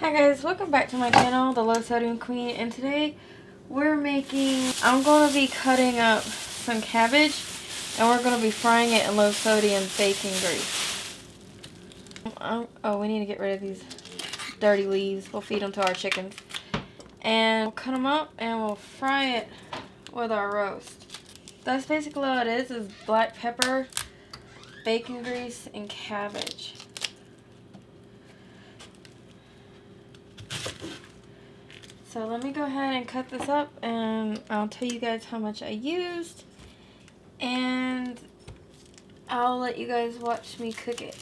Hi guys, welcome back to my channel, The Low Sodium Queen, and today I'm going to be cutting up some cabbage and we're going to be frying it in low sodium baking grease. Oh, we need to get rid of these dirty leaves. We'll feed them to our chickens. And we'll cut them up and we'll fry it with our roast. That's basically all it is black pepper, bacon grease, and cabbage. So let me go ahead and cut this up and I'll tell you guys how much I used and I'll let you guys watch me cook it.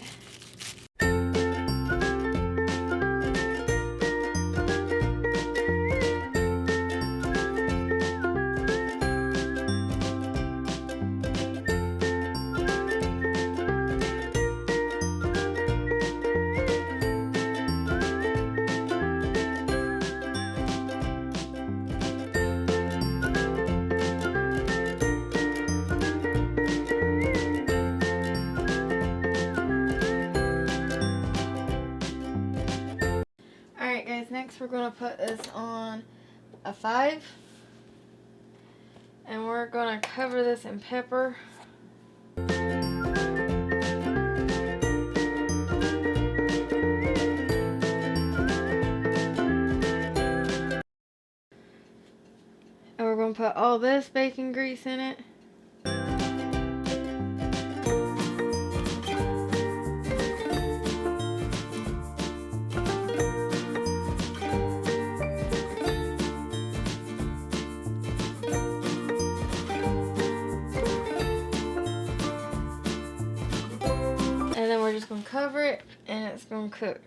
Alright guys, next we're going to put this on a 5 and we're going to cover this in pepper. And we're going to put all this bacon grease in it. And then we're just going to cover it and it's going to cook.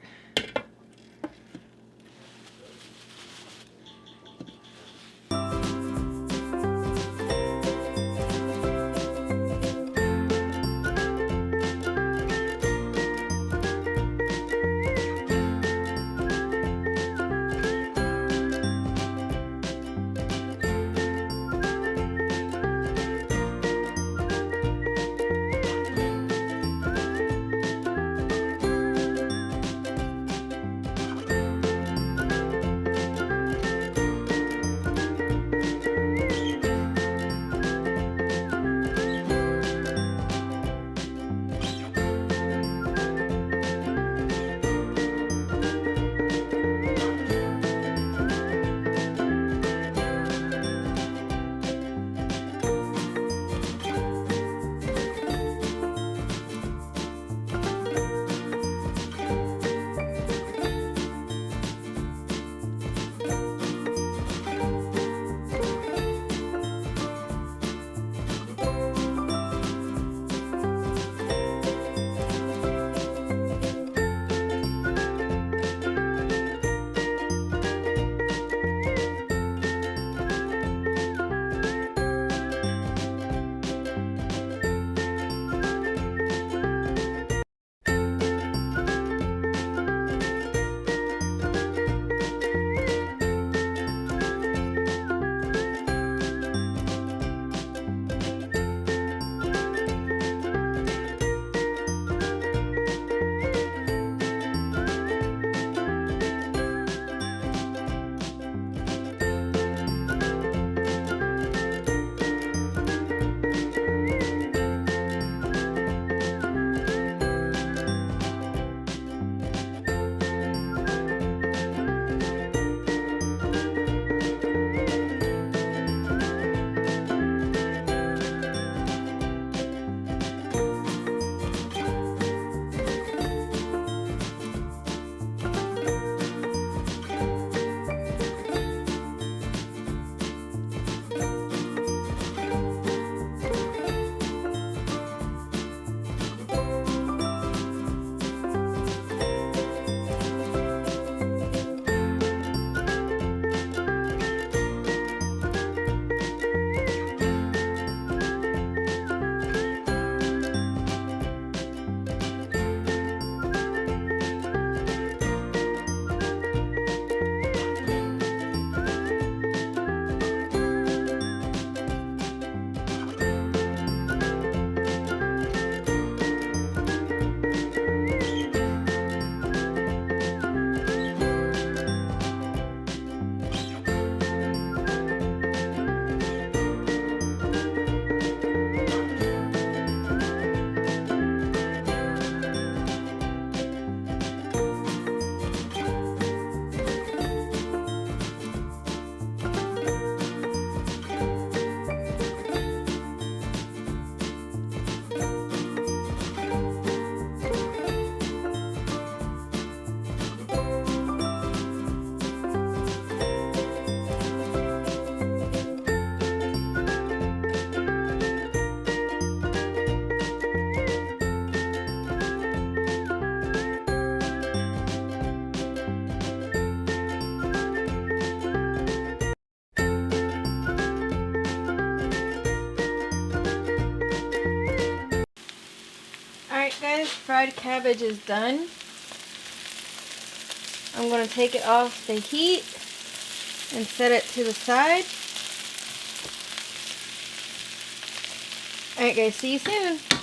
fried cabbage is done. I'm going to take it off the heat and set it to the side. Alright guys, see you soon.